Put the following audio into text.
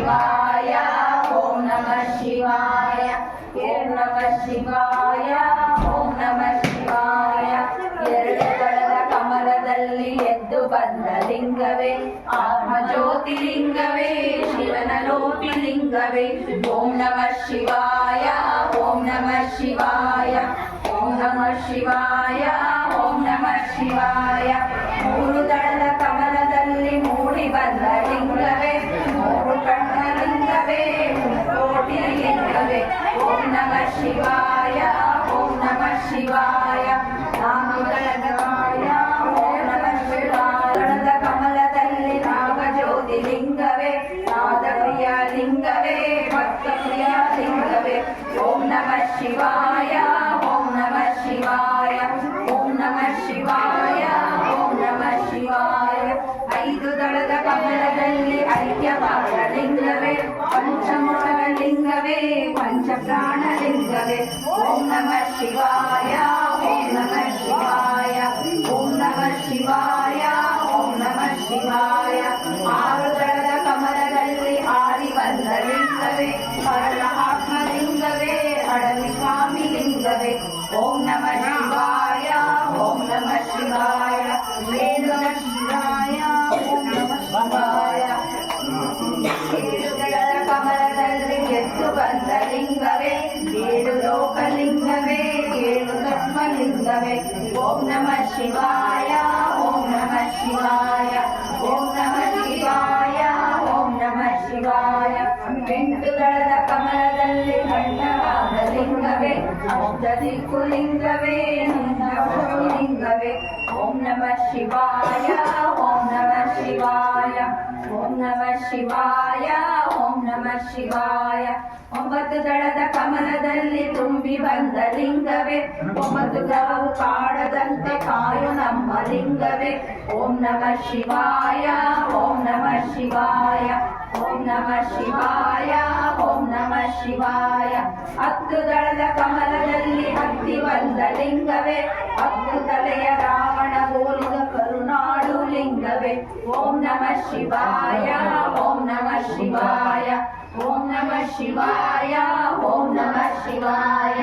ಶಿವಾಯ ಓಂ ನಮಃ ಶಿವಾಯ ಓಂ ನಮಃ ಶಿವಾಯ ಓಂ ನಮಃ ಶಿವಾಯ ಎರಡು ದಳದ ಕಮಲದಲ್ಲಿ ಎದ್ದು ಬಂದ ಲಿಂಗವೇ ಆತ್ಮ ಜ್ಯೋತಿಲಿಂಗವೇ ಶಿವನ ಲೋಪಿಲಿಂಗವೇ ಓಂ ನಮಃ ಶಿವಾಯ ಓಂ ನಮಃ ಶಿವಾಯ ಓಂ ನಮಃ ಶಿವಾಯ ಓಂ ನಮಃ ಶಿವಾಯ ಮೂರು ದಳದ ಕಮಲದಲ್ಲಿ ಮೂಡಿ ಬಂದ ಲಿಂಗವೇ ಮೂರು ಕಣ್ಣ ಲಿಂಗವೇ ಕೋಟಿ ಲಿಂಗವೇ ಓಂ ನಮಃ ಶಿವಾಯ ಓಂ ನಮಃ ಶಿವಾಯ ನಾಲ್ಕು ದಳದ ಕಾಯ ಓಂ ನಮಃ ಶಿವಾಯ ದಳದ ಕಮಲದಲ್ಲಿ ನಾಗ ಜ್ಯೋತಿ ಲಿಂಗವೇ ನಾದಪ್ರಿಯ ಲಿಂಗವೇ ಭಕ್ತಪ್ರಿಯ ಲಿಂಗವೇ ಓಂ ನಮಃ ಶಿವಾಯ ಓಂ ನಮಃ ಶಿವಾಯ ಓಂ ನಮಃ ಶಿವಾಯ ಓಂ ನಮಃ ಶಿವಾಯ ಐದು ದಳದ ಕಮಲದಲ್ಲಿ ಐಕ್ಯವಾದ ಲಿಂಗವೇ ಪಂಚಮುಖ ಲಿಂಗವೇ ಪಂಚಪ್ರಾಣ ಲಿಂಗವೇ ಓಂ ನಮಃ ಶಿವಾಯ ಓಂ ನಮಃ ಶಿವಾಯ ಓಂ ನಮಃ ಶಿವಾಯ ಓಂ ನಮಃ ಶಿವಾಯ ಆರು ದಳದ ಕಮಲದಲ್ಲಿ ಆರಿ ಬಂದ ಲಿಂಗವೇ ಹರಳ ಆತ್ಮಲಿಂಗವೇ ಹಡಲಿ ಸ್ವಾಮಿ ಲಿಂಗವೇ ಓಂ ನಮಃ ಶಿವಾಯ ಓಂ ನಮಃ ಶಿವಾಯ ಏಳು ನಮಃ ಶಿವಾಯ ಓಂ ನಮಃ ಶಿವಾಯ ಏಳು ದಳದ ಕಮಲದಲ್ಲಿ ಎದ್ದು ಬಂದ ಲಿಂಗವೇ ಏಳು ಲೋಕಲಿಂಗವೇ ಏಳು ತತ್ವಲಿಂಗವೇ ಓಂ ನಮಃ ಶಿವಾಯ ಓಂ ನಮಃ ಶಿವಾಯ ಓಂ ನಮಃ ಶಿವಾಯ ಓಂ ನಮಃ ಶಿವಾಯ ಎಂಟು ದಳದ ಕಮಲದಲ್ಲಿ ಗಂಡವಾದ ಲಿಂಗವೇ ಅಷ್ಟದಿಕ್ಕು ಲಿಂಗವೇ ಲಿಂಗವೇ ಓಂ ನಮಃ ಶಿವಾಯ ಓಂ ನಮಃ ಶಿವಾಯ ಓಂ ನಮಃ ಶಿವಾಯ ಓಂ ನಮಃ ಶಿವಾಯ ಒಂಬತ್ತು ದಳದ ಕಮಲದಲ್ಲಿ ತುಂಬಿ ಬಂದ ಲಿಂಗವೇ ಒಂಬತ್ತು ಗ್ರಹವು ಕಾಡದಂತೆ ಕಾಯು ನಮ್ಮ ಲಿಂಗವೇ ಓಂ ನಮಃ ಶಿವಾಯ ಓಂ ನಮಃ ಶಿವಾಯ ಓಂ ನಮಃ ಶಿವಾಯ ಓಂ ನಮಃ ಶಿವಾಯ ಹತ್ತು ದಳದ ಕಮಲದಲ್ಲಿ ಹತ್ತಿ ಬಂದ ಲಿಂಗವೇ ಹತ್ತು ತಲೆಯ ರಾವಣ ಗೋಲಿದ ಕರುನಾಡು ಲಿಂಗವೇ ಓಂ ನಮಃ ಶಿವಾಯ ಓಂ ನಮಃ ಶಿವಾಯ ಓಂ ನಮಃ ಶಿವಾಯ ಓಂ ನಮಃ ಶಿವಾಯ